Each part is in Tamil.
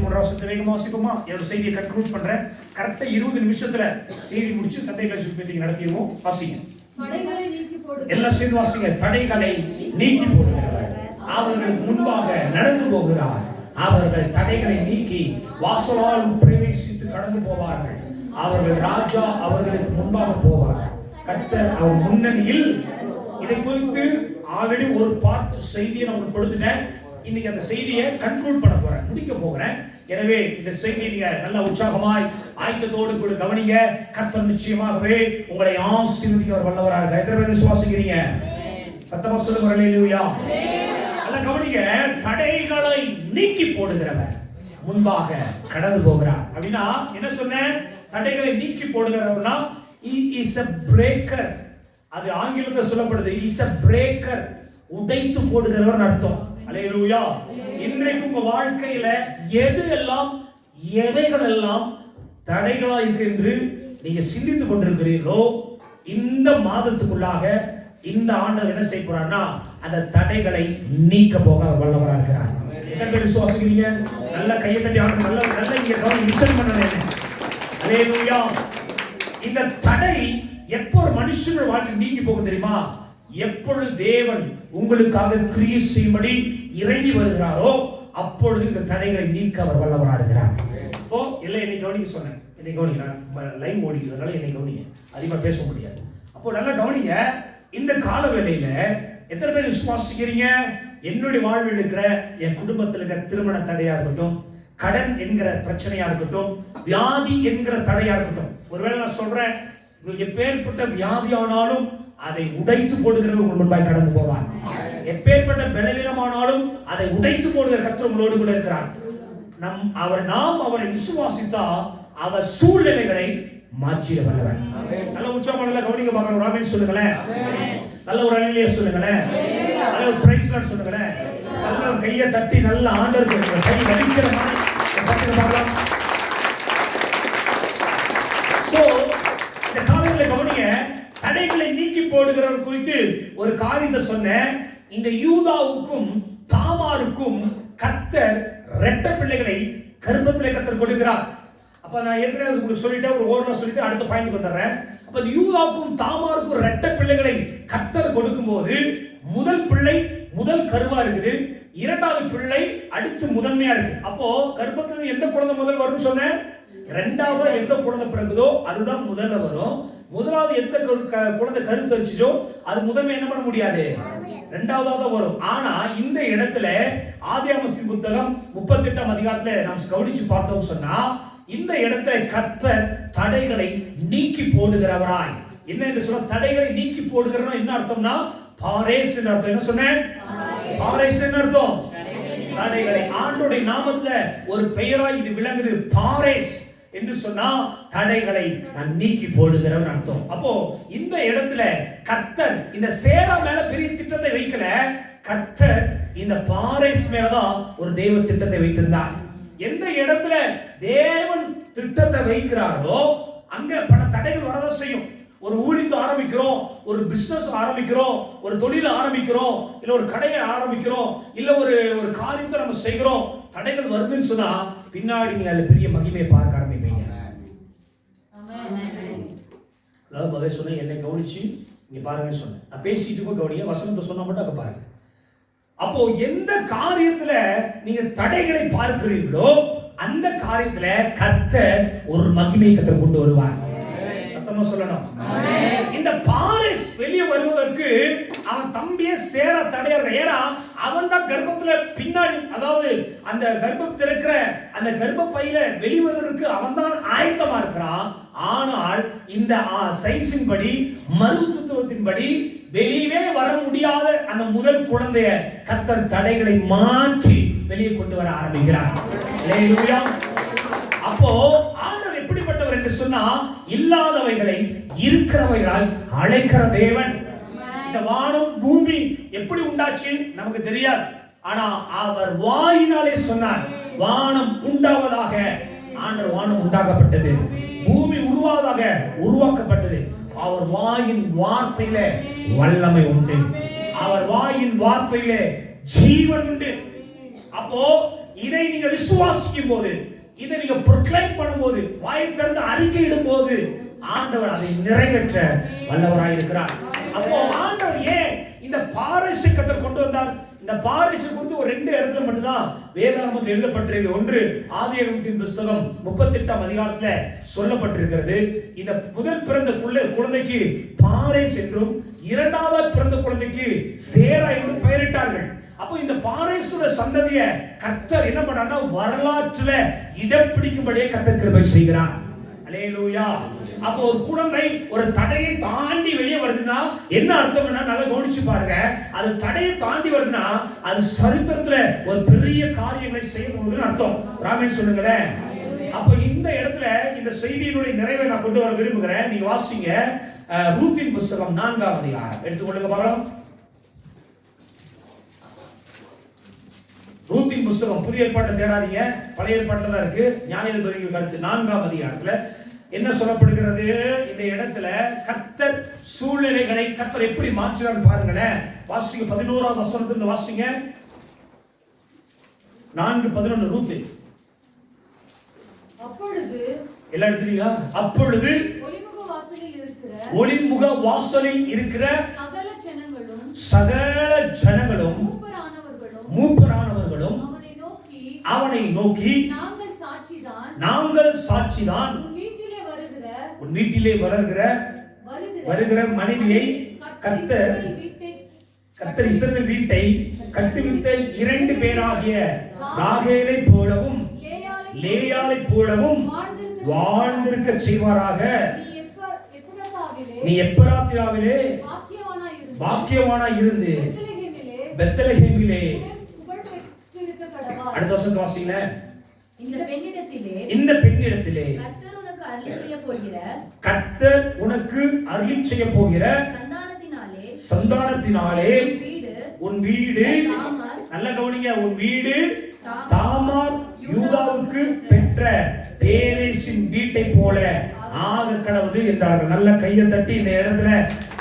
23 வருஷத்துல வேகமா வாசிப்போமா? என்னோட செய்தியை கன்க்ளூட் பண்றேன். கரெக்டா 20 நிமிஷத்துல செய்தி முடிச்சு சண்டே கிளாஸ் மீட்டிங் நடத்திடுவோம். வாசிங்க, எல்லாம் சேர்ந்து வாசிங்க. தடைகளை நீக்கி போடுகிறவர் அவர்களுக்கு முன்பாக நடந்து போகிறார். அவர்கள் தடைகளை நீக்கி வாசலால் பிரவேசித்து கடந்து போவார்கள். அவர்கள் ராஜா அவர்களுக்கு முன்பாக போவார். கர்த்தர் அவர் முன்னணியில். இதை குறித்து ஆல்ரெடி ஒரு பார்ட் செய்தியை நான் உங்களுக்கு கொடுத்துட்டேன். இன்னைக்கு அந்த செய்தியை கன்க்ளூட் பண்ண போறேன், முடிக்க போகிறேன். எனவே இந்த செய்தியை நீங்க நல்ல உற்சாகமாய் ஆயத்தத்தோடு கூட கவனிங்க. கர்த்தர் நிச்சயமாகவே உங்களை ஆசீர்வதிக்க அவர் வல்லவராக. எத்தனை பேர் விசுவாசிக்கிறீங்க? சத்தமா சொல்லுங்க ஹல்லேலூயா. நல்லா கவனிங்க. தடைகளை நீக்கி போடுகிறவர் முன்பாக கடந்து போகிறார். அப்படின்னா என்ன சொன்னேன்? தடைகளை நீக்கி போடுகிறவர்னா he is a breaker. அது ஆங்கிலத்தில் சொல்லப்படுது he is a breaker. உடைத்து போடுகிறவர் அர்த்தம். ஹல்லேலூயா. இன்றைக்கு உங்க வாழ்க்கையில எது எல்லாம் எவைகள் எல்லாம் தடைகளா இருக்கு என்று நீங்க சிந்தித்துக் கொண்டிருக்கிறீர்களோ, இந்த மாதத்துக்குள்ளாக இந்த ஆண்டவர் என்ன செய்ய போறார்னா அந்த தடைகளை நீக்க போக வல்லவராக இருக்கிறார். எத்தனை பேர் விசுவாசிக்கிறீங்க? நல்ல கையை தட்டி ஆண்டு நல்ல இங்க கவனம் லிசன் பண்ணுங்க. ஹல்லேலூயா. இந்த தடை எப்போ ஒரு மனுஷனோட வாழ்க்கை நீங்கி போகும் தெரியுமா? எப்பொழுது தேவன் உங்களுக்காக கிரியை செய்யும்படி இறங்கி வருகிறாரோ அப்பொழுது இந்த தடைகளை நீக்க அவர் வல்லவராக இருக்கிறார். இப்போ இல்லை என்னை கவனிக்க சொன்னேன். என்னை கவனிங்க, நான் லைவ் ஓடிக்கிறதுனால என்னை கவனிங்க, அதிகமாக பேச முடியாது. அப்போ நல்லா கவனிங்க. இந்த கால வேளையில எத்தனை பேர் விசுவாசிக்கிறீங்க? என்னுடைய வாழ்வில் இருக்கிற என் குடும்பத்தில் இருக்கிற திருமண தடையா இருக்கட்டும், கடன் என்கிற பிரச்சனையா இருக்கட்டும், வியாதி என்கிற தடையா இருக்கட்டும். ஒருவேளை நான் சொல்றேன், உங்களுக்கு எப்பேற்பட்ட வியாதி ஆனாலும் அதை உடைத்து போடுகிறவர் உங்கள் முன்பாய் கடந்து போவார். எப்பேற்பட்ட பலவீனமானாலும் அதை உடைத்து போடுகிற கர்த்தர் உங்களோடு கூட இருக்கிறார். நாம் அவரை விசுவாசித்தா அவர் சூழ்நிலைகளை மாற்றிட வல்லவர். நல்ல உற்சாகம் நல்ல கவனிக்க பார்க்கலாம். ஒரு ஆமென் சொல்லுங்களேன். நல்ல ஒரு அல்லேலூயா சொல்லுங்களேன். நல்ல ஒரு பிரைஸ் லார்ட் சொல்லுங்களேன். நல்ல ஒரு கையை தட்டி நல்ல ஆண்டவருக்கு கை வலிக்கிற மாதிரி பார்க்கலாம். சோ இந்த காலங்களை கவனிங்க. தடைகளை நீக்கி போடுகிறவர் குறித்து ஒரு காரியத்தை சொன்னேன். இந்த யூதாவுக்கும் தாமாருக்கும் கர்த்தர் இரட்டை பிள்ளைகளை கர்ப்பத்திலே கர்த்தர் கொடுக்கிறார். அப்ப நான் ஏற்கனவே உங்களுக்கு சொல்லிட்டேன், ஒரு ஓரளவு சொல்லிட்டு அடுத்த பாயிண்ட் வந்துடுறேன். அப்ப இந்த யூதாவுக்கும் தாமாருக்கும் இரட்டை பிள்ளைகளை கர்த்தர் கொடுக்கும்போது முதல் பிள்ளை முதல் கருவா இருக்குது, இரண்டாவது பிள்ளை அடுத்து முதன்மையா இருக்கு. அப்போ கர்ப்பத்துல எந்த குழந்தை முதல் வரும்னு சொன்னேன்? இரண்டாவது எந்த குழந்தை பிறகுதோ அதுதான் முதல்ல வரும். முதலாவது எந்த குழந்தை கருத்தரிச்சோ அது முதன்மை என்ன பண்ண முடியாது, இரண்டாவதாக வரும். ஆனா இந்த இடத்துல ஆதியாகமத்தின் புத்தகம் 38ஆம் அதிகாரத்துல நாம் கவனிச்சு பார்த்தோம் சொன்னா, இந்த இடத்துல கர்த்தர் தடைகளை நீக்கி போடுகிறவராய். என்ன என்று சொல்ல தடைகளை நீக்கி போடுகிறவன் என்ன அர்த்தம்னா பாரேஸ் என்று அர்த்தம். என்ன சொன்னேன்? பாரேஸ் என்ன அர்த்தம்? தடைகளை. ஆண்டவருடைய நாமத்துல ஒரு பெயராய் இது விளங்குது. பாரேஸ் என்று சொன்னா தடைகளை நான் நீக்கி போடுகிறவன் அர்த்தம். அப்போ இந்த இடத்துல கர்த்தர் இந்த சேரா மேல பெரிய திட்டத்தை வைக்கல. கர்த்தர் இந்த பாரேஸ் மேலதான் ஒரு தெய்வ திட்டத்தை வைத்திருந்தார். எந்த இடத்துல தேவன் திட்டத்தை வைக்கிறாரோ அங்க பல தடைகள் வரதான் செய்யும். ஒரு ஊழியத்தை ஆரம்பிக்கிறோம், ஒரு பிசினஸ் ஆரம்பிக்கிறோம், ஒரு தொழில் ஆரம்பிக்கிறோம், இல்ல ஒரு கடையை ஆரம்பிக்கிறோம், இல்ல ஒரு காரியத்தை நம்ம செய்கிறோம், தடைகள் வருதுன்னு சொன்னா பின்னாடி நீங்க அதுல பெரிய மகிமையை பார்க்க ஆரம்பிப்பீங்க. அதாவது முதல்ல சொன்ன என்னை கவனிச்சு இங்க பாருங்கன்னு சொன்னேன். நான் பேசிட்டு போய் கவனிங்க, வசனத்தை சொன்னா மட்டும் அங்க பாருங்க. அப்போ எந்த காரியத்துல நீங்க தடைகளை பார்க்கிறீர்களோ அந்த காரியத்துல கர்த்தர் ஒரு மகிமை கர்த்தர் கொண்டு வருவார். சத்தமா சொல்லணும். இந்த பாரேஸ் வெளியே வருவதற்கு அவன் தம்பியே சேர தடையா இருக்க. ஏன்னா அவன் தான் கர்ப்பத்துல பின்னாடி, அதாவது அந்த கர்ப்பத்தில் இருக்கிற அந்த கர்ப்பப்பையில வெளிவதற்கு அவன் தான் ஆயத்தமா இருக்கிறான். ஆனால் இந்த சயின்ஸின் படி, மருத்துவத்தின் படி வெளியே வர முடியாத அந்த முதல் குழந்தைய கர்த்தர் தடைகளை மாற்றி வெளியே கொண்டு வர ஆரம்பிக்கிறார். அல்லேலூயா. அப்போ ஆண்டவர் எப்படிப்பட்டவர் என்று சொன்னா இல்லாதவைகளை இருக்கிறவைகளால் அழைக்கிற தேவன். இந்த வானம் பூமி எப்படி உண்டாச்சு நமக்கு தெரியாது. ஆனா அவர் வாயினாலே சொன்னார் வானம் உண்டாவதாக. ஆண்டவர் வானம் உண்டாக்கப்பட்டது, பூமி உருவாவதாக உருவாக்கப்பட்டது. அவர் வாயின் வார்த்தையில வல்லமை உண்டு, அவர் வாயின் வார்த்தையில ஜீவன் உண்டு. அப்போ இதை நீங்க விசுவாசிக்கும் போது, இதை நீங்க ப்ரொக்ளைம் பண்ணும்போது, வாயை திறந்து அறிக்கையிடும் போது ஆண்டவர் அதை நிறைவேற்ற வல்லவராய் இருக்கிறார். அப்போ ஆண்டவர் ஏன் இந்த பாரேசை கர்த்தர் கொண்டு வந்தார்? இந்த பாரேசை குறித்து ஒரு 2 இடத்துல மட்டும்தான் வேதாகமத்தில் எழுதப்பட்டிருக்கு. ஒன்று ஆதியாகமத்தின் புத்தகம் 38ஆம் அதிகாரத்துல சொல்லப்பட்டிருக்கிறது. இந்த முதல் பிறந்த குழந்தைக்கு பாரேஸ் என்றும், இரண்டாவது பிறந்த குழந்தைக்கு சேரா என்றும் பெயரிட்டார்கள். அப்போ இந்த பாரேசுர சந்ததிய கர்த்தர் என்ன பண்ணார்னா வரலாற்றுல இடம் பிடிக்கும்படியே கர்த்தர் கிருபை செய்கிறார். அல்லேலூயா. அப்போ ஒரு குழந்தை ஒரு தடையை தாண்டி வெளியே வருதுன்னா என்ன அர்த்தம்னா, நல்லா கவனிச்சு பாருங்க. அது தடையை தாண்டி வருதுன்னா அது சரித்திரத்துல ஒரு பெரிய காரியங்களை செய்ய போகுதுன்னு அர்த்தம். ராமன் சொல்லுங்களேன். அப்ப இந்த இடத்துல இந்த செய்தியினுடைய நிறைவை நான் கொண்டு வர விரும்புகிறேன். நீங்க வாசிங்க ரூத்தின் புத்தகம் 4ஆம் அதிகாரம் எடுத்துக்கொள்ளுங்க பார்க்கலாம். ரூத்தின் புத்தகம் புதிய ஏற்பாட்டில் தேடாதீங்க, பழைய ஏற்பாட்டில் தான் இருக்கு. நியாயாதிபதிகள் அடுத்து 4ஆம் அதிகாரத்துல என்ன சொல்லப்படுகிறது? இந்த இடத்துல கர்த்தர் சூழ்நிலைகளை கர்த்தர் எப்படி மாற்றுறான்னு பாருங்களேன். வாசிங்க 11ஆம் வசனத்திலிருந்து வாசிங்க. 4:11 ரூத். அப்பொழுது எல்லா இடத்துலயா? அப்பொழுது ஒளிமுக வாசலில் இருக்கிற சகல ஜனங்களும் மூப்பரானவர்களும் அவனை நோக்கி நாங்கள் சாட்சிதான் உன் வீட்டிலே வருகிற மனைவியை கர்த்தர் இஸ்ரவேல் வீட்டை கட்டுவித்த 2 பேராகிய ராகேலை போலவும் லேயாளை போலவும் வாழ்ந்திருக்க செய்வாராக. நீ எப்ராத்தியாவிலே பாக்கியவானாய் இருந்து பெத்லகேமிலே. அடுத்த வருஷம் வாசிங்க. இந்த பெண்ணிடத்திலே கர்த்தர் உனக்கு அருளி செய்ய போகிற சந்தானத்தினாலே உன் வீடு, நல்ல கவனிங்க, உன் வீடு தாமார் யூதாவுக்கு பெற்ற பேரேசின் வீட்டை போல ஆக கடவுது என்றார்கள். நல்ல கையை தட்டி இந்த இடத்துல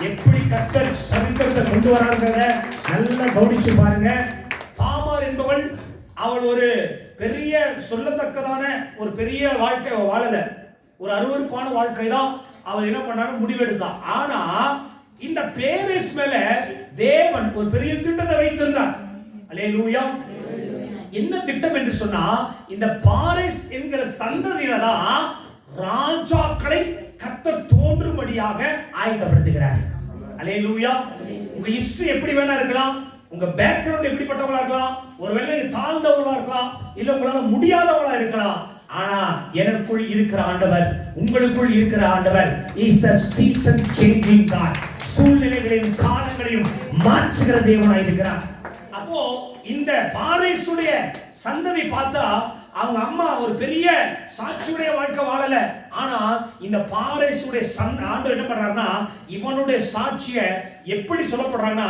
எப்படி கர்த்தர் சரித்திரத்தை கொண்டு வராங்க நல்லா கவனிச்சு பாருங்க. தாமார் என்பவள் அவள் ஒரு பெரிய சொல்லத்தக்கதான ஒரு பெரிய வாழ்க்கை வாழல, ஒரு அருவருப்பான வாழ்க்கை தான் அவள் என்ன பண்ணாலும் முடிவெடுத்தான். ஆனா இந்த பேரேஸ் மேல தேவன் ஒரு பெரிய திட்டத்தை வைத்திருந்தார். அல்லேலூயா. என்ன திட்டம் என்று சொன்னா, இந்த பாரேஸ் என்கிற சந்ததியில தான் ராஜாக்களை கர்த்தர் தோன்றும்படியாக ஆயத்தப்படுத்துகிறார். அல்லேலூயா. உங்க ஹிஸ்டரி எப்படி வேணா இருக்கலாம், உங்க பேக்ரவுண்ட் எப்படிப்பட்டவங்களா இருக்கலாம், ஒருவேளை தாழ்ந்தவங்களா இருக்கலாம், இல்ல உங்களால முடியாதவங்களா இருக்கலாம். ஆனா எனக்குள் இருக்கிற ஆண்டவர், உங்களுக்குள் இருக்கிற ஆண்டவர் is a season changing God. சூழ்நிலைகளையும் காலங்களையும் மாற்றுகிற தேவனாய் இருக்கிறார். அப்போ இந்த பாரேசுடைய சந்ததி பார்த்தா அவங்க அம்மா ஒரு பெரிய சாட்சியுடைய வாழ்க்கை வாழல. ஆனா இந்த பாரேசுடைய ஆண்டவர் என்ன பண்றாருன்னா, இவனுடைய சாட்சிய எப்படி சொல்லப்படுறாங்கன்னா,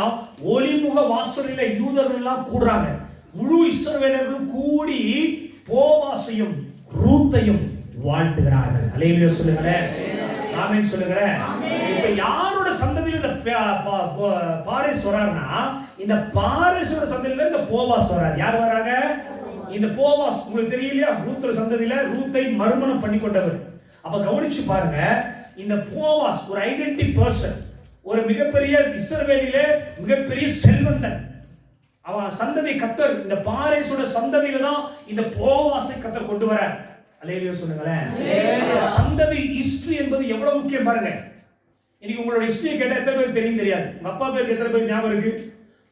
ஒளிமுக வாசலில யூதர்கள் எல்லாம் கூடுறாங்க. முழு இஸ்ரவேலர்களும் கூடி போவாசையும் ரூத்தையும் வாழ்த்துகிறார்கள். அல்லேலூயா சொல்லுங்களேன். ஆமென் சொல்லுங்களேன். இப்ப யாரோட சந்ததியில இந்த பாரேஸ் வராருன்னா, இந்த பாரேஸோட சந்ததியில இந்த போவாஸ் வராரு. யார் வராங்க? இந்த போவாஸ். உங்களுக்கு தெரியலையா, ரூத்தோட சந்ததியில ரூத்தை மறுமணம் பண்ணி கொண்டவர். அப்ப கவனிச்சு பாருங்க, இந்த போவாஸ் ஒரு ஐடென்டி பர்சன், ஒரு மிகப்பெரிய இஸ்ரவேலிலே மிகப்பெரிய செல்வந்தன். அவன் சந்ததி கர்த்தர் இந்த பாரேஸோட சந்ததியில தான் இந்த போவாசை கர்த்தர் கொண்டு வர. அல்லேலூயா சொல்லுங்களேன். சந்ததி ஹிஸ்டரி என்பது எவ்வளவு முக்கியம் பாருங்க. இன்னைக்கு உங்களோட ஹிஸ்டரியை கேட்டா எத்தனை பேருக்கு தெரியும் தெரியாது. உங்க அப்பா பேருக்கு எத்தனை பேருக்கு ஞாபகம் இருக்கு?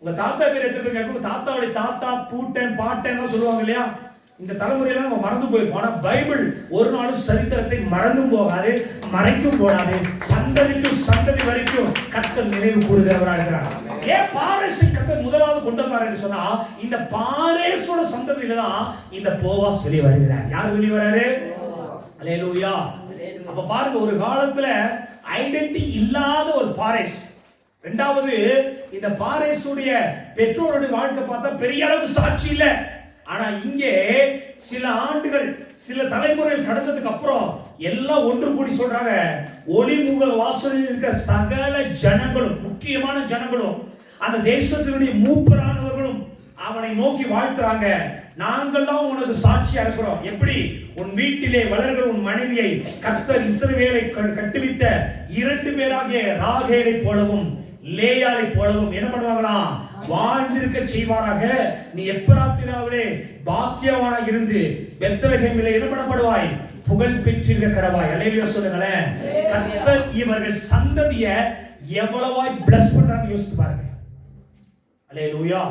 உங்க தாத்தா பேர் எத்தனை பேருக்கு ஞாபகம்? தாத்தாவுடைய தாத்தா பூட்டன் பாட்டன் சொல்லுவாங்க இல்லையா? இந்த தலைமுறையெல்லாம் நம்ம மறந்து போயிருப்போம். ஆனா பைபிள் ஒரு நாளும் சரித்திரத்தை மறந்தும் போகாது, மறைக்கும் போடாது. சந்ததிக்கு சந்ததி வரைக்கும் கர்த்தர் நினைவு கூறுகிறவராக இருக்கிறார். ஏன் பாரேஸை கர்த்தர் முதலாவது கொண்டு வந்தார் சொன்னா, இந்த பாரேஸோட சந்ததியில தான் இந்த போவாஸ் வெளியே வருகிறார். யார் வெளியே வராரு? அல்லேலூயா. அப்ப பாருங்க, ஒரு காலத்துல ஐடென்டிட்டி இல்லாத ஒரு பாரேஸ். இரண்டாவது, இந்த பாரேஸுடைய பெற்றோருடைய வாழ்க்கை பார்த்தா பெரிய அளவு சாட்சி இல்ல. ஆனா இங்கே சில ஆண்டுகள், சில தலைமுறைகள் கடந்ததுக்கு அப்புறம் எல்லாம் ஒன்று கூடி சொல்றாங்க, ஒளிமுக வாசலில் இருக்கிற சகல ஜனங்களும், முக்கியமான ஜனங்களும், அந்த தேசத்தினுடைய மூப்பரானவர்களும் அவனை நோக்கி வாழ்த்துறாங்க. நாங்கள் தான் உனக்கு சாட்சியா இருக்கிறோம். எப்படி? உன் வீட்டிலே வளர்கிற உன் மனைவியை கர்த்தர் இஸ்ரவேலை கட்டுவித்த 2 பேராகிய ராகேலை போலவும் லேயாளை போலவும் என்ன பண்ணுவாங்களா? வாழ்ந்திருக்க செய்வாராக. நீ எப்பிராத்தியாவிலே பாக்கியவானா இருந்து பெத்லகேமிலே என்ன பண்ணப்படுவாய்? புகழ் பெற்றிருக்க கடவாய். அல்லேலூயா சொல்லுங்களேன். கர்த்தர் இவர்கள் சந்ததிய எவ்வளவாய் பிளஸ் பண்றான்னு யோசித்து பாருங்க. அல்லேலூயா.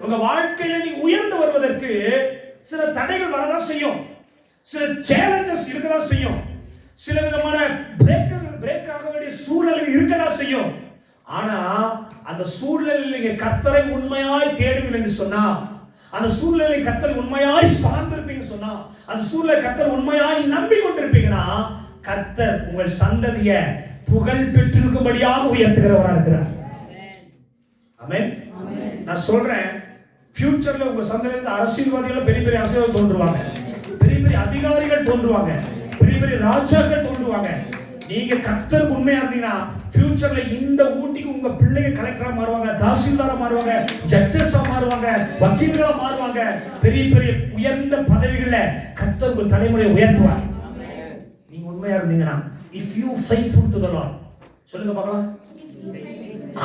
உங்க வாழ்க்கையில நீ உயர்ந்து வருவதற்கு சில தடைகள் வரதான் செய்யும், சில சேலஞ்சஸ் இருக்கதான் செய்யும், சில விதமான பிரேக் ஆக வேண்டிய சூழ்நிலை இருக்கதான் செய்யும். ஆனா அந்த சூழ்நிலையில் நீங்க கர்த்தரை உண்மையாய் தேடுவீர்கள் என்று சொன்னா, அந்த சூழ்நிலை கர்த்தரை உண்மையாய் சார்ந்திருப்பீங்க சொன்னா, அந்த சூழ்நிலை கர்த்தரை உண்மையாய் நம்பிக்கொண்டிருப்பீங்கன்னா, கர்த்தர் உங்கள் சந்ததிய புகழ் பெற்றிருக்கும்படியாக உயர்த்துகிறவரா இருக்கிறார். ஆமென். நான் சொல்றேன், ஃபியூச்சர்ல உங்க சந்ததியில அரசியல்வாதிகள் பெரிய பெரிய அரசியல்வாதிகள் தோன்றுவாங்க, பெரிய பெரிய அதிகாரிகள் தோன்றுவாங்க, பெரிய பெரிய ராஜாக்கள் தோன்றுவாங்க. நீங்க கர்த்தருக்கு உண்மையா இருந்தீங்கன்னா ஃபியூச்சர்ல இந்த ஊட்டிக்கு உங்க பிள்ளைங்க கலெக்டரா மாறுவாங்க, தாசில்தாரா மாறுவாங்க, ஜட்ஜஸா மாறுவாங்க, வக்கீல்களா மாறுவாங்க. பெரிய பெரிய உயர்ந்த பதவிகள்ல கர்த்தர் உங்க தலைமுறையை உயர்த்துவார். நீங்க உண்மையா இருந்தீங்கன்னா, if you faithful to the Lord, சொல்லுங்க பார்க்கலாம்.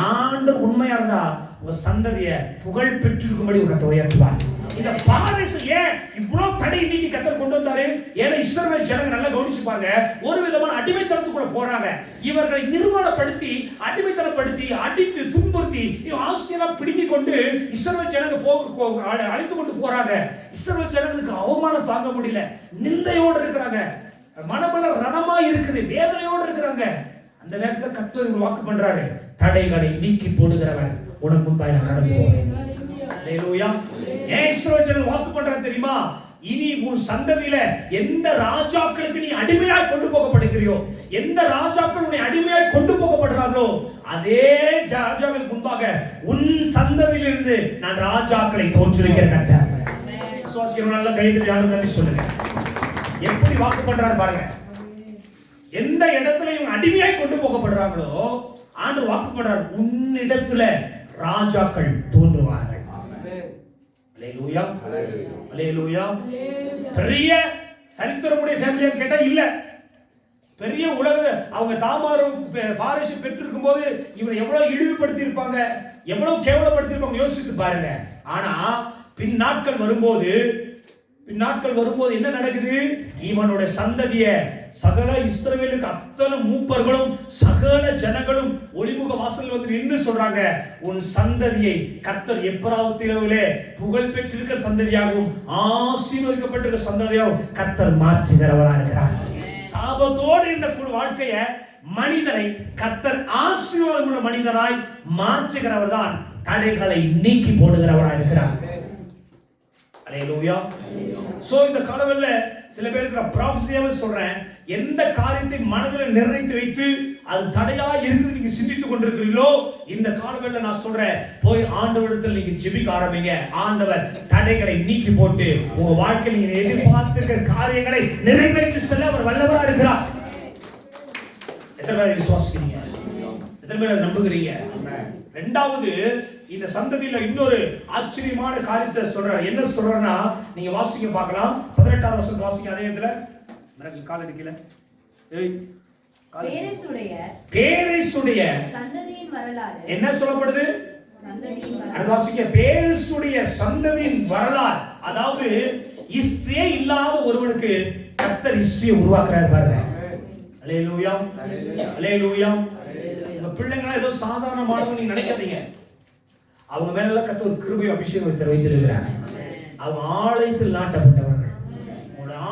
ஆண்டவர் உண்மையா இருந்தா உங்க சந்ததிய புகழ் பெற்றிருக்கும்படி கர்த்தர் உயர்த்துவார். இந்த பாரேஸ் ஏன் இவ்வளவு தடை நீக்கி கர்த்தர் கொண்டு வந்தாரு? ஏன்னா இஸ்ரவேல் ஜனங்க நல்லா கவனிச்சு பாருங்க, ஒரு விதமான அடிமைத்தனத்துக்குள்ள போறாங்க. இவர்களை நிர்வாணப்படுத்தி அடிமைத்தனப்படுத்தி அடித்து துன்புறுத்தி ஆஸ்தியெல்லாம் பிடுங்கி கொண்டு இஸ்ரவேல் ஜனங்க அழைத்து கொண்டு போறாங்க. இஸ்ரவேல் ஜனங்களுக்கு அவமானம் தாங்க முடியல, நிந்தையோடு இருக்கிறாங்க, மனமன ரணமா இருக்குது, வேதனையோடு இருக்கிறாங்க. அந்த நேரத்தில் கர்த்தர் வாக்கு பண்றாரு, தடைகளை நீக்கி போடுகிறவர் உனக்கு முன்பாய் நான் நடந்து போவேன். அல்லேலூயா. ஏன் இஸ்ரவேல் வாக்கு பண்றாரு தெரியுமா? இனி உன் சந்ததியில எந்த ராஜாக்களுக்கு நீ அடிமையாய் கொண்டு போகப்படுகிறியோ, எந்த ராஜாக்கள் உன்னை அடிமையாய் கொண்டு போகப்படுறார்களோ, அதே ராஜாக்கள் முன்பாக உன் சந்ததியிலிருந்து நான் ராஜாக்களை தோற்றுவிக்கிற கர்த்தர். விசுவாசிக்கிறவங்க நல்லா கை தட்டி ஆண்டவருக்கு நன்றி சொல்லுங்க. எப்படி வாக்கு பண்றாரு பாருங்க. எந்த இடத்துல இவங்க அடிமையாய் கொண்டு போகப்படுறாங்களோ, ஆண்டவர் வாக்கு பண்றாரு, உன்னிடத்துல ராஜாக்கள் தோன்றுவார்கள். அல்லேலூயா, அல்லேலூயா. பெரிய சரித்திரமுடைய ஃபேமிலியா கேட்டா இல்ல, பெரிய உலக அவங்க தாமாரும் பாரேஷ் பெற்றிருக்கும் போது இவரை எவ்வளவு இழிவுபடுத்தி இருப்பாங்க, எவ்வளவு கேவலப்படுத்தி இருப்பாங்க யோசித்து பாருங்க. ஆனா பின் நாட்கள் வரும்போது என்ன நடக்குது? இவனுடைய சந்ததிய சகல இஸ்ரவேலுக்கு அத்தனை மூப்பர்களும் சகல ஜனங்களும் ஒளிமுக வாசல் வந்து நின்று சொல்றாங்க, உன் சந்ததியை கர்த்தர் எப்பிராத்திலே புகழ் பெற்றிருக்க சந்ததியாகவும் ஆசீர்வதிக்கப்பட்டிருக்க சந்ததியாகவும் கர்த்தர் மாற்றுகிறவராக இருக்கிறார். சாபத்தோடு இந்த வாழ்க்கைய மனிதனை கர்த்தர் ஆசீர்வாதம் உள்ள மனிதனாய் மாற்றுகிறவர் தான் தடைகளை நீக்கி போடுகிறவராக இருக்கிறார். அல்லேலூயா. சோ இந்த காலவெல்ல சில பேருக்கு நான் ப்ராஃபஸியாவே சொல்றேன், எந்த காரியத்தை மனதில் நிர்ணயித்து வைத்து அது தடையா இருக்குது நீங்க சிந்தித்துக் கொண்டிருக்கிறீங்களோ, இந்த காலவெல்ல நான் சொல்றேன், போய் ஆண்டவரிடத்தில் நீங்க ஜெபிக்க ஆரம்பிங்க. ஆண்டவர் தடைகளை நீக்கி போட்டு உங்க வாழ்க்கையில் நீங்க எதிர்பார்த்திருக்கிற காரியங்களை நிறைவேற்றி செல்ல அவர் வல்லவரா இருக்கிறார். எத்தனை பேர் விசுவாசிக்கிறீங்க? எத்தனை பேர் நம்புகிறீங்க? இரண்டாவது, இந்த சந்ததியில இன்னொரு ஆச்சரியமான காரியத்தை சொல்றாரு. என்ன சொல்றனா, நீங்க வாசிக்க பார்க்கலாம். 18வது வசனம் வாசிங்க. அதே இடத்துல மரக்கு கால் அடிக்கல. பேரேசுடைய சந்ததியின் வரலாறு என்ன சொல்லப்படுது? அடுத்து வாசிங்க. பேரேசுடைய சந்ததியின் வரலாறு, அதாவது ஹிஸ்டரியே இல்லாத ஒருவனுக்கு கர்த்தர் ஹிஸ்டரியை உருவாக்குறாரு பாருங்க. அல்லேலூயா, அல்லேலூயா. உங்க பிள்ளைங்களா ஏதோ சாதாரணமானவங்க நீங்க நினைக்காதீங்க. அவங்க மேல கர்த்தர் ஒரு கிருபை அபிஷேகம் வைத்திருக்கிறார். அவங்க ஆலயத்தில் நாட்டப்பட்டவர்கள்,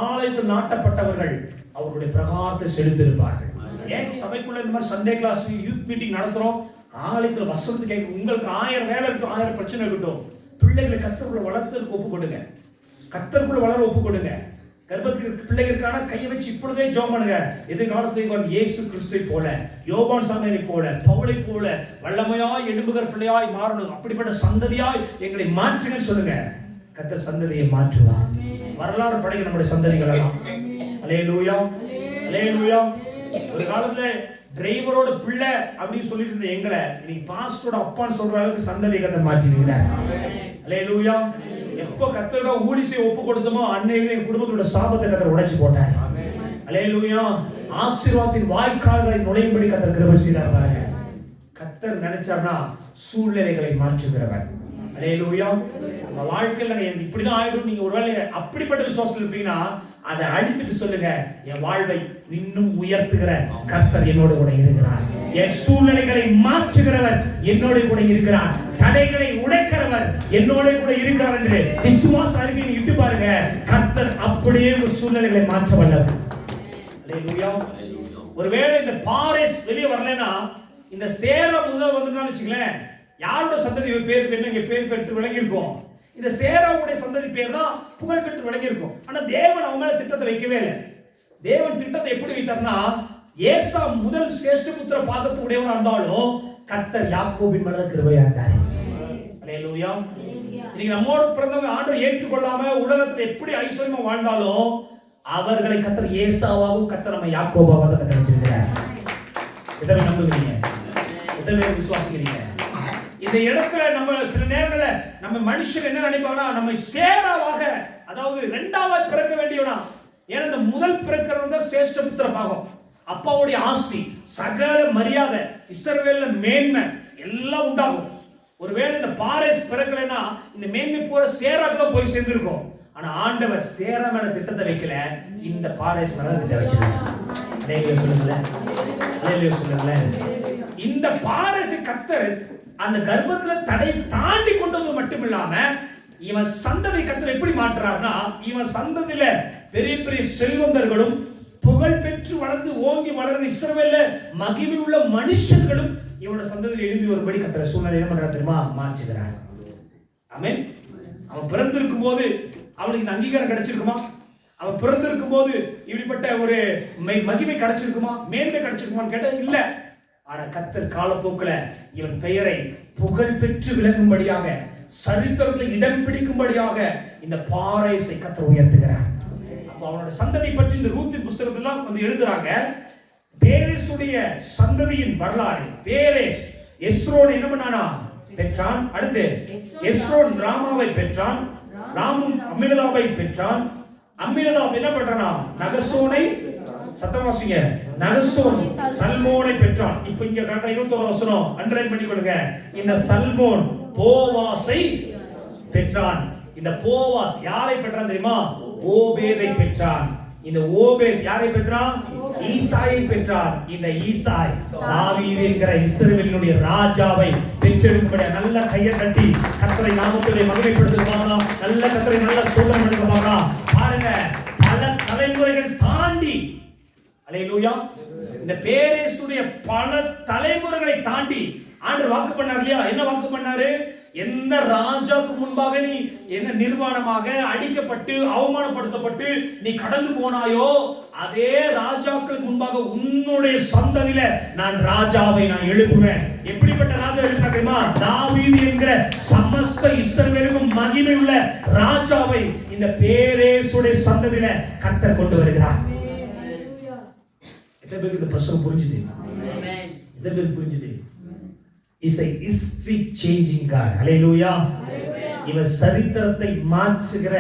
ஆலயத்தில் நாட்டப்பட்டவர்கள் அவருடைய பிரகாரத்தை செலுத்தியிருப்பார்கள். ஏன் சபைக்குள்ள இந்த மாதிரி சண்டே கிளாஸ் யூத் மீட்டிங் நடத்துறோம்? ஆலயத்தில் வசனத்தை கேட்க உங்களுக்கு 1000 வேலை இருக்கும், 1000 பிரச்சனை இருக்கட்டும். பிள்ளைகளை கர்த்தருக்குள்ள வளர்த்ததுக்கு ஒப்பு கொடுங்க, கர்த்தருக்குள்ள வளர ஒப்பு கொடுங்க. கர்ப்பத்துக்கு பிள்ளைகளுக்கான கையை வச்சு இப்பொழுதே ஜெபம் பண்ணுங்க. எதிர்காலத்தில் இயேசு கிறிஸ்துவை போல, யோவான் சாமியை போல, பவுலை போல வல்லமையாய் எழும்புகிற பிள்ளையாய் மாறணும். அப்படிப்பட்ட சந்ததியாய் எங்களை மாற்றுங்கன்னு சொல்லுங்க. கர்த்தர் சந்ததியை மாற்றுவார். வரலாறு படைக்க நம்முடைய சந்ததிகள் எல்லாம். அல்லேலூயா, அல்லேலூயா. ஒரு காலத்துல டிரைவரோட பிள்ளை அப்படின்னு சொல்லிட்டு இருந்த எங்களை இன்னைக்கு பாஸ்டரோட அப்பான்னு சொல்ற அளவுக்கு சந்ததியை கர்த்தர் மாற்றிருக்கிறார். அல்லேலூயா. என் எப்ப கர்த்தரோட ஊழி செய்ய ஒப்பு கொடுத்தோமோ அன்னையிலே என் குடும்பத்தோட சாபத்தை கர்த்தர் உடைச்சு போட்டார். அல்லேலூயா. ஆசீர்வாதத்தின் வாய்க்கால்களை நுழையும்படி கர்த்தர் கிருபை செய்தார் பாருங்க. கர்த்தர் நினைச்சார்னா சூழ்நிலைகளை மாற்றுகிறவர். அல்லேலூயா. உங்க வாழ்க்கையில எனக்கு இப்படிதான் ஆயிடும் நீங்க ஒருவேளை அப்படிப்பட்ட விசுவாசத்தில் இருப்பீங்கன்னா அதை அழித்துட்டு சொல்லுங்க, என் வாழ்வை இன்னும் உயர்த்துகிற கர்த்தர் என்னோடு கூட இருக்கிறார். என் சூழ்நிலைகளை மாற்றுகிறவர் என்னோட கூட இருக்கிறார். தடைகளை உடைக்கிறவர் என்னோட கூட இருக்கிறார் என்று விசுவாச அறிக்கையை இட்டு பாருங்க. கர்த்தர் அப்படியே உங்க சூழ்நிலைகளை மாற்ற வல்லவர். அல்லேலூயா. ஒருவேளை இந்த பாரேஸ் வெளியே வரலன்னா இந்த சேர முதல் வந்துதான் வச்சுங்களேன், யாரோட சந்ததி பேர் பேர் பெற்று விளங்கி இருக்கும். இந்த சேராவுடைய சந்ததி பேர் தான் புகழ் பெற்று விளங்கி இருக்கும். ஆனா தேவன் அவங்க மேல திட்டத்தை வைக்கவே இல்லை. தேவன் திட்டத்தை எப்படி வைத்தார்னா, ஏசா முதல் சேஷ்ட புத்திர பாதத்து உடையவனா இருந்தாலும் கர்த்தர் யாக்கோபின் மேல கிருபையா இருந்தார். அல்லேலூயா. இன்னைக்கு நம்மோடு பிறந்தவங்க ஆண்டவரை ஏற்றுக்கொள்ளாம உலகத்துல எப்படி ஐஸ்வர்யமா வாழ்ந்தாலும் அவர்களை கர்த்தர் ஏசாவாகவும் கர்த்தர் நம்ம யாக்கோபாவாக கர்த்தர் வச்சிருக்கிறார். இதை நம்புகிறீங்க? இதை விசுவாசிக்கிறீங்க? இந்த இடத்துல நம்ம சில நேரங்கள்ல நம்ம மனுஷர் என்ன நினைப்பாங்கன்னா, நம்ம சேராவாக, அதாவது இரண்டாவது பிறக்க வேண்டியவனா. ஏன்னா இந்த முதல் பிறக்கிறது தான் சேஷ்ட புத்திர பாகம், அப்பாவுடைய ஆஸ்தி, சகல மரியாதை, இஸ்ரவேல்ல மேன்மை எல்லாம் உண்டாகும். ஒருவேளை இந்த பாரேஸ் பிறக்கலைன்னா இந்த மேன்மை பூரா சேராக்கு தான் போய் சேர்ந்திருக்கும். ஆனா ஆண்டவர் சேரா மேல திட்டத்தை வைக்கல, இந்த பாரேஸ் மேல திட்டம் வச்சிருக்காங்க. அல்லேலூயா சொல்லுங்களேன். அல்லேலூயா சொல்லுங்களேன். இந்த பாரேஸ் கர்த்தர் அந்த கர்ப்பத்துல தடை தாண்டி கொண்டது மட்டும் இல்லாம இவன் சந்ததி கர்த்தர் எப்படி மாற்றார்னா, இவன் சந்ததியில பெரிய பெரிய செல்வந்தர்களும் புகழ் பெற்று வளர்ந்து ஓங்கி வளர்ந்த இஸ்ரவேல்ல மகிமை உள்ள மனுஷர்களும் இவனோட சந்ததியில் எழும்பி வரும்படி கர்த்தர் சூழ்நிலை என்ன பண்றார் தெரியுமா? மாற்றுகிறார். ஆமென். அவன் பிறந்திருக்கும் போது அவனுக்கு இந்த அங்கீகாரம் கிடைச்சிருக்குமா? அவன் பிறந்திருக்கும் போது இப்படிப்பட்ட ஒரு மகிமை கிடைச்சிருக்குமா, மேன்மை கிடைச்சிருக்குமான்னு கேட்டா இல்ல. ஆனா கர்த்தர் காலப்போக்கில் இவன் பெயரை புகழ் பெற்று விளங்கும்படியாக, சரித்திரத்தில் இடம் பிடிக்கும்படியாக இந்த பாரேஸை கர்த்தர் உயர்த்துகிறார். அப்போ அவனோட சந்ததி பற்றி இந்த ரூத்தின் புஸ்தகத்துல வந்து எழுதுறாங்க. பேரேசுடைய சந்ததியின் வரலாறு. பேரேஸ் எஸ்ரோன் என்ன பண்ணானா? பெற்றான். அடுத்து எஸ்ரோன் ராமாவை பெற்றான். ராமும் அம்மினதாபை பெற்றான். அம்மினதாப் என்ன பண்றானா? நகசோனை, சத்தமாசிங்க, நகசோன் சல்மோனை பெற்றான். இப்போ இங்க கரெக்டா 21 வசனம் அண்டர்லைன் பண்ணிக்கொள்ளுங்க. இந்த சல்மோன் போவாசை பெற்றான். இந்த போவாஸ் யாரை பெற்றான் தெரியுமா? ஓபேதை பெற்றான். இந்த ஓபேத் யாரை பெற்றான்? ஈசாயை பெற்றான். இந்த ஈசாய் தாவீது என்கிற இஸ்ரவேலினுடைய ராஜாவை பெற்றெடுக்கும்படியா நல்ல கையை தட்டி கர்த்தரை நாமத்திலே மகிமைப்படுத்துவாங்களா? நல்ல கர்த்தரை நல்ல சோதனை எடுக்குவாங்களா? பாருங்க, பல தலைமுறைகள் தாண்டி, அல்லேலூயா, இந்த பேரேசுடைய பல தலைமுறைகளை தாண்டி ஆண்டவர் வாக்கு பண்ணார் இல்லையா? என்ன வாக்கு பண்ணாரு? எந்த ராஜாவுக்கு முன்பாக நீ என்ன நிர்வாணமாக அடிக்கப்பட்டு அவமானப்படுத்தப்பட்டு நீ கடந்து போனாயோ, அதே ராஜாக்களுக்கு முன்பாக உன்னுடைய சந்ததியில நான் ராஜாவை நான் எழுப்புவேன். எப்படிப்பட்ட ராஜா எழுப்பினா தெரியுமா? தாவீது என்கிற சமஸ்த இஸ்ரவேலுக்கும் மகிமை உள்ள ராஜாவை இந்த பேரேசுடைய சந்ததியில கர்த்தர் கொண்டு வருகிறார். எத்தனை பேருக்கு இந்த பிரசங்கம் புரிஞ்சுது? எத்தனை பேருக்கு புரிஞ்சுது? is a history changing God. Hallelujah. இவர் சரித்திரத்தை மாற்றுகிற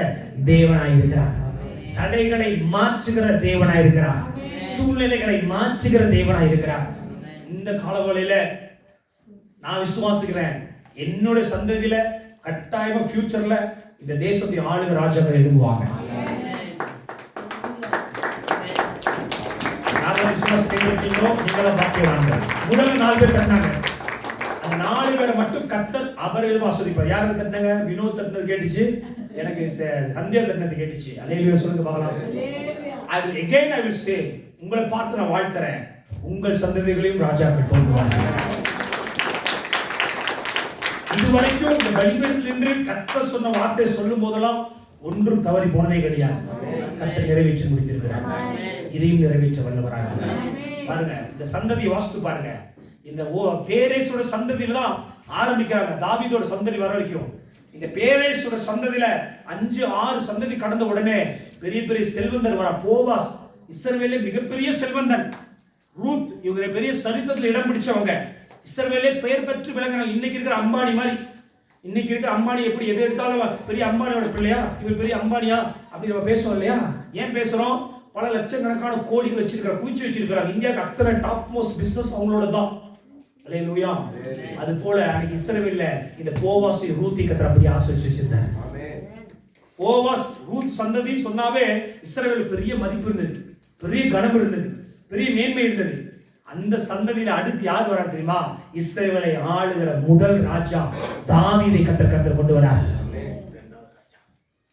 தேவனாய் இருக்கிறார். தடைகளை மாற்றுகிற தேவனாய் இருக்கிறார். சூழ்நிலைகளை மாற்றுகிற தேவனாய் இருக்கிறார். இந்த காலவெளியில நான் விசுவாசிக்கிறேன், என்னோட சந்ததியில கட்டாயமா ஃபியூச்சர்ல இந்த தேசத்தை ஆளுகிற ராஜாக்கள் எழும்புவாங்க. யாரை விசுவாசிக்கிறீங்களோ நீங்களும் பாக்கியவான்கள். முதல்ல 4 பேர் கட்டினாங்க. 4 பேரை மட்டும் கர்த்தர் அவர் எதுவும் ஆஸ்வதிப்பார். யாருக்கு தட்டினாங்க? வினோத் தட்டினது கேட்டுச்சு, எனக்கு சந்தியா தட்டினது கேட்டுச்சு. அல்லேலூயா சொல்லுங்க பார்க்கலாம். I will say, உங்களை பார்த்து நான் வாழ்த்துறேன், உங்கள் சந்ததிகளையும் ராஜாக்கள் தோன்றுவார்கள். இதுவரைக்கும் இந்த பலிபீடத்தில் நின்று கர்த்தர் சொன்ன வார்த்தை சொல்லும் போதெல்லாம் ஒன்றும் தவறி போனதே கிடையாது. கர்த்தர் நிறைவேற்றி முடித்திருக்கிறார். இதையும் நிறைவேற்ற வல்லவராக இருக்கிறார். பாருங்க, இந்த சந்ததியை வாசித்து பாருங்க. இந்த பேரேசோட சந்ததியில தான் ஆரம்பிக்கிறாங்க. தாவீதோட சந்ததி வர வரைக்கும் இந்த பேரேசோட சந்ததியில 5-6 சந்ததி கடந்த உடனே பெரிய பெரிய செல்வந்தர் வர. போவாஸ் இஸ்ரவேலே மிகப்பெரிய செல்வந்தன். ரூத் இவங்க பெரிய சரித்திரத்தில் இடம் பிடிச்சவங்க. இஸ்ரவேலே பெயர் பெற்று விளங்கின. இன்னைக்கு இருக்கிற அம்பானி மாதிரி இன்னைக்கு இருக்க அம்பானி எப்படி எது எடுத்தாலும் பெரிய அம்பானியோட பிள்ளையா, இவர் பெரிய அம்பானியா அப்படி நம்ம பேசுவோம் இல்லையா? ஏன் பேசுறோம்? பல லட்சக்கணக்கான கோடிகள் வச்சிருக்கிற, குவிச்சு வச்சிருக்கிறாங்க. இந்தியாவுக்கு அத்தனை டாப் மோஸ்ட் பிசினஸ் அவங்களோட தான். அல்லேலூயா. அது போல அன்னைக்கு இஸ்ரவேல்ல இந்த போவாஸ் ரூத்தை கர்த்தர் அப்படி ஆசீர்வதிச்சு வச்சிருந்தார். போவாஸ் ரூத் சந்ததி சொன்னாவே இஸ்ரவேல் பெரிய மதிப்பு இருந்தது, பெரிய கனம் இருந்தது, பெரிய மேன்மை இருந்தது. அந்த சந்ததியில அடுத்து யார் வரா தெரியுமா? இஸ்ரவேலை ஆளுகிற முதல் ராஜா தாவீதை கர்த்தர் கொண்டு வரார்.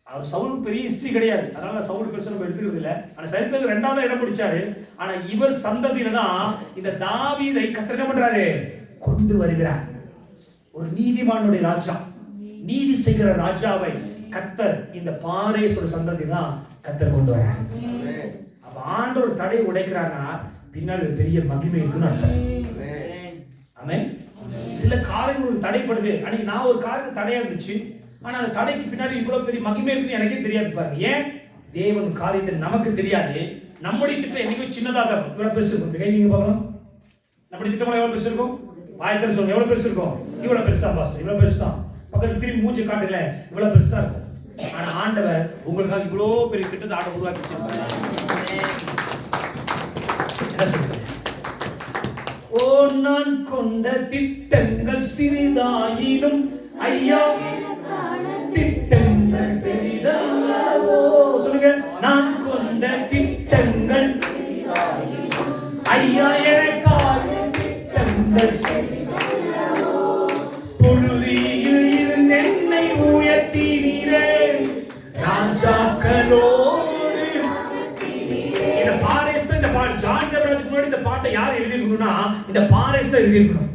அவர் சவுல் பெரிய ஹிஸ்டரி கிடையாது, அதனால சவுல் பெருசா நம்ம எடுத்துக்கிறது இல்லை. ஆனா சரித்திரத்தில் 2வது இடம் பிடிச்சாரு. ஆனா இவர் சந்ததியில தான் இந்த தாவீதை கர்த்தர் என்ன பண்றாரு? கொண்டு வருகிறார். ஒரு நீதிமானுடைய ராஜா, நீதி செய்கிற ராஜாவை கர்த்தர் இந்த பாரேசோட சந்ததி தான் கர்த்தர் கொண்டு வரார். அப்ப ஆண்டவர் தடை உடைக்கிறார்னா பின்னாடி பெரிய மகிமை இருக்குன்னு அர்த்தம். ஆமென். சில காரியங்கள் தடைப்படுது. அன்னைக்கு நான் ஒரு காரியம் தடையா இருந்துச்சு, ஆனா அந்த தடைக்கு பின்னாடி இவ்வளவு பெரிய மகிமை இருக்குன்னு எனக்கே தெரியாது பாருங்க. ஏன்? தேவன் காரியத்தை நமக்கு தெரியாது. நம்முடைய திட்டம் என்னைக்கும் சின்னதாக தான் இருக்கும். இவ்வளவு பெருசு இருக்கும். கை நீங்க பார்க்கலாம். நம்முடைய திட்டம் எவ்வளவு பெருசு இருக்கும்? வாயத்திர சொல்லுங்க, எவ்வளவு பெருசு இருக்கும்? இவ்வளவு பெருசு தான் பாஸ்டர், இவ்வளவு பெருசு தான். பக்கத்துல திரும்பி மூஞ்சி காட்டுல, இவ்வளவு பெருசு தான் இருக்கும். ஆனா ஆண்டவர் உங்களுக்காக இவ்வளவு பெரிய திட்டத்தை ஆட உருவாக்கி வச்சிருக்காரு. ஓ நான் கொண்ட திட்டங்கள் சிறிதாயினும் ஐயா திட்டங்கள் பெரிதல்லவோ. சொல்லுங்க, நான் கொண்ட திட்டங்கள் ஐயா எனக்காக திட்டங்கள் சிறிதல்லவோ. பொழுதியில் இருந்து என்னை உயர்த்தினீரே ராஜாக்களோடு. இந்த பாரேஸ் தான் இந்த பாட்டு ஜான் ஜெபராஜுக்கு முன்னாடி இந்த பாட்டை யார் எழுதியிருக்கணும்னா இந்த பாரேஸ் தான் எழுதியிருக்கணும்.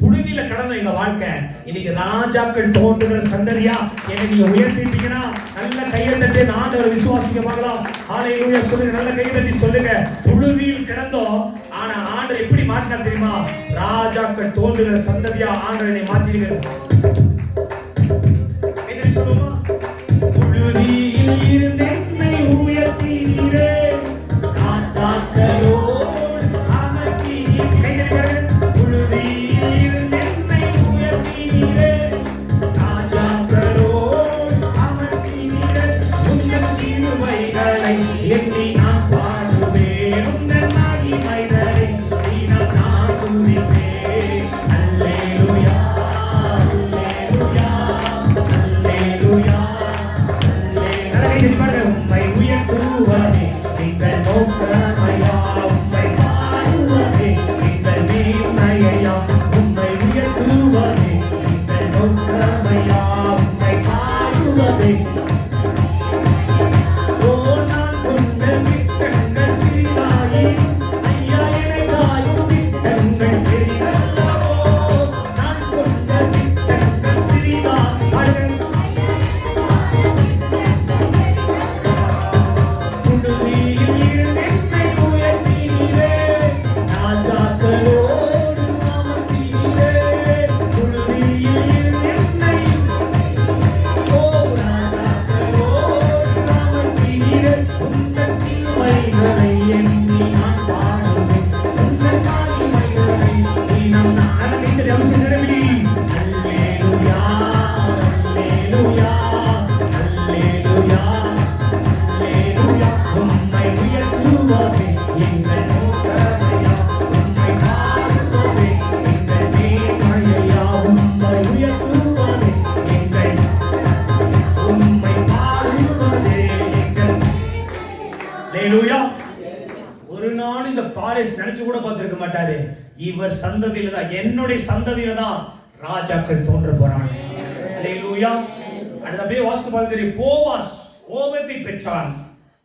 புழுதியில கடந்த எங்க வாழ்க்கை இன்னைக்கு ராஜாக்கள் தோன்றுகிற சந்ததியா என்னை நீங்க உயர்த்திட்டீங்கன்னா நல்ல கையை தட்டி ஆண்டவரை விசுவாசிக்க பார்க்கலாம். ஹalleluya சொல்லுங்க, நல்ல கையை தட்டி சொல்லுங்க. புழுதியில் கிடந்தோம், ஆனா ஆண்டவர் எப்படி மாற்றினார் தெரியுமா? ராஜாக்கள் தோன்றுகிற சந்ததியா ஆண்டவர் என்னை மாற்றினார். என்ன சொல்லுமா? புழுதியில் இருந்து என்னை உயர்த்தினீரே ராஜாக்களோ. ஒரு நாள் இந்த பாரேஸ் நினைச்சு கூட பார்த்திருக்க மாட்டாரு. இவர் சந்ததியில தான், என்னுடைய சந்ததியில தான் ராஜாக்கள் தோன்ற போறாங்க. அல்லேலூயா. அடுத்து அப்படியே வாசித்து பார்த்து தெரியும். போவாஸ் ஓபேத்தை பெற்றான்,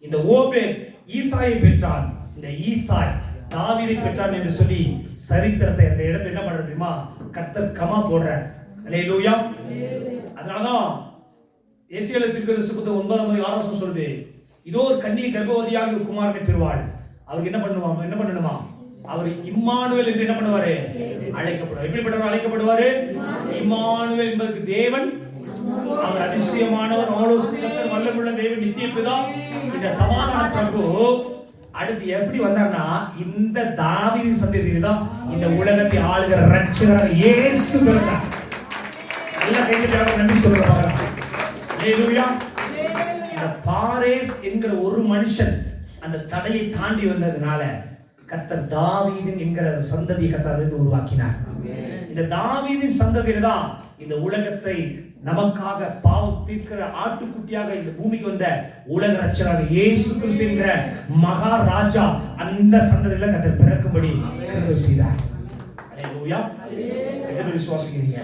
இந்த ஓபேத் ஈசாயை பெற்றான், இந்த ஈசாய் தாவீதை பெற்றான் என்று சொல்லி சரித்திரத்தை அந்த இடத்துல என்ன பண்றது தெரியுமா? கர்த்தர் கமா போடுறார். அல்லேலூயா. அதனாலதான் ஏசாயா தீர்க்கதரிசி புத்தகம் 9:6 சொல்லுது, இதோ ஒரு கன்னிகை கர்ப்பவதியாக குமாரனை பெறுவாள். அவருக்கு என்ன பண்ணணுமா? அவர் இம்மானுவேல் என்று என்ன பண்ணுவாரு? அழைக்கப்படுவார். எப்படிப்பட்டவர் அழைக்கப்படுவாரு? இம்மானுவேல் என்பதற்கு தேவன், அவர் அதிசயமானவர், ஆலோசனையாளர், வல்லமையுள்ள தேவன், நித்திய பிதா, இந்த சமாதான பிரபு. அடுத்து எப்படி வந்தார்னா இந்த தாவீது சந்ததியில தான் இந்த உலகத்தை ஆளுகிற ரட்சகர் இயேசு பிறந்தார். எல்லாம் கையில நன்றி சொல்ல பார்க்கலாம். ஹalleluya. இந்த பாரேஸ் என்கிற ஒரு மனுஷன் அந்த தடையை தாண்டி வந்ததுனால கர்த்தர் தாவீதின் என்கிற சந்ததியை கர்த்தர் உருவாக்கினார். இந்த தாவீதின் சந்ததியில தான் இந்த உலகத்தை நமக்காக பாவம் தீர்க்கிற ஆட்டுக்குட்டியாக இந்த பூமிக்கு வந்த உலக ரட்சகராக இயேசு கிறிஸ்து என்கிற மகாராஜா அந்த சந்ததியில கர்த்தர் பிறக்கும்படி கிருபை செய்தார். ஹalleluya. எத்தனை பேர் விசுவாசிக்கிறீங்க?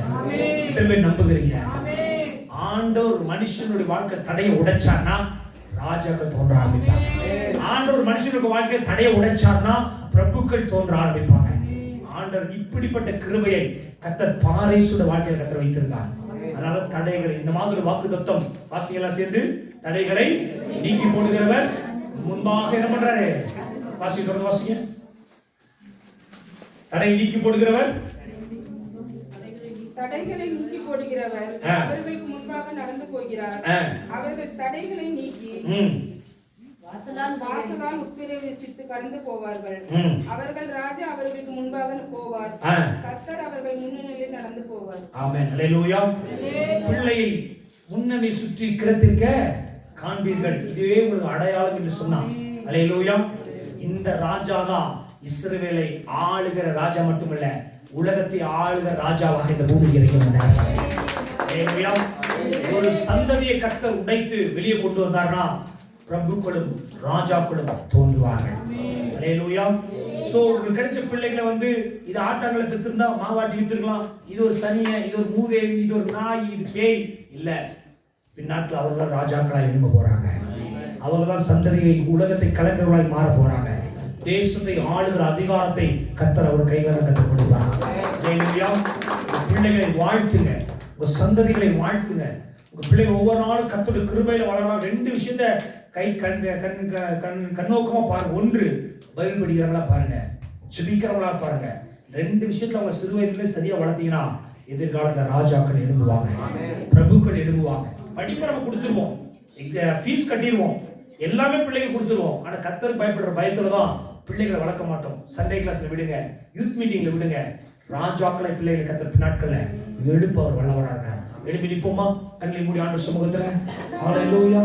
எத்தனை பேர் நம்புகிறீங்க? ஆண்டவர் மனுஷனுடைய வாழ்க்கை தடையை உடைச்சார்னா ராஜாக்கள் தோன்ற ஆரம்பிப்பாங்க. ஆண்டவர் மனுஷனுடைய வாழ்க்கை தடையை உடைச்சார்னா பிரபுக்கள் தோன்ற ஆரம்பிப்பாங்க. ஆண்டவர் இப்படிப்பட்ட கிருபையை கர்த்தர் பாரேசுடைய வாழ்க்கையில் கர்த்தர் வைத்திருந்தார். அதனால தடைகளை இந்த மாதிரி வாக்குத்தத்தம் வாசிகளா சேர்ந்து தடைகளை நீக்கி போடுகிறவர் முன்பாக என்ன பண்றாரு? வாசி தொடர்ந்து வாசிங்க. தடையை நீக்கி போடுகிறவர், தடைகளை நீக்கி போடுகிறவர் அவர்களுக்கு முன்பாக நடந்து போகிறார். அவர்கள் தடைகளை நீக்கி வாசலால் உட்பிரவேசித்து கடந்து போவார்கள். அவர்கள் ராஜா அவர்களுக்கு முன்பாக போவார். கர்த்தர் அவர்கள் முன்னணியில் நடந்து போவார். ஆமென். ஹalleluya. பிள்ளையை முன்னணி சுற்றி கிடத்திருக்க காண்பீர்கள். இதுவே உங்களுக்கு அடையாளம் என்று சொன்னான். ஹalleluya. இந்த ராஜா தான் இஸ்ரவேலை ஆளுகிற ராஜா மட்டுமல்ல, உலகத்தை ஆளுகிற ராஜாவாக இந்த பூமியில் இறங்கி வந்தார். ஹalleluya. ஒரு சந்ததியை கர்த்தர் உடைத்து வெளியே கொண்டு வந்தார்னா பிரபுக்களும் ராஜாக்களும் தோன்றுவார்கள். ஹalleluya. சோ உங்களுக்கு கிடைச்ச பிள்ளைகளை இது ஆட்டாங்களை பெற்றிருந்தா மாவாட்டி வித்துக்கலாம், இது ஒரு சனிய, இது ஒரு மூதேவி, இது ஒரு நாய், இது பேய் இல்ல. பின்னாட்கள் அவர்கள் ராஜாக்களாய் எழும்ப போறாங்க. அவர்கள் தான் சந்ததியை உலகத்தை கலக்கிறவர்களாய் மாற போறாங்க. தேசத்தை ஆளுகிற அதிகாரத்தை கர்த்தர் அவர் கையில கற்றுக் கொடுப்பார். ஹalleluya. பிள்ளைகளை வாழ்த்துங்க, உங்க சந்ததிகளை வாழ்த்துங்க. உங்க பிள்ளைகள் ஒவ்வொரு நாளும் கர்த்தருடைய கிருபையில வளரலாம். ரெண்டு விஷயத்தை கண்ணோக்கமா பாருங்க. ஒன்று, பைபிள் படிக்கிறவங்களா பாருங்க, ஜெபிக்கிறவங்களா பாருங்க. ரெண்டு விஷயத்துல அவங்க சிறு வயதிலே சரியா வளர்த்தீங்கன்னா எதிர்காலத்துல ராஜாக்கள் எழும்புவாங்க, பிரபுக்கள் எழும்புவாங்க. படிப்பை நம்ம கொடுத்துருவோம், ஃபீஸ் கட்டிடுவோம், எல்லாமே பிள்ளைகள் கொடுத்துருவோம். ஆனா கர்த்தருக்கு பயப்படுற பயத்துல தான் பிள்ளைகளை வளர்க்க மாட்டோம். சண்டே கிளாஸ்ல விடுங்க, யூத் மீட்டிங்ல விடுங்க. ராஜாக்களை பிள்ளைகளை கர்த்தர் நாட்கள்ல எழுப்ப அவர் வல்லவராக. எழுப்பி நிற்போமா? கண்களை மூடி ஆண்டவர் சமூகத்துல. ஹalleluya.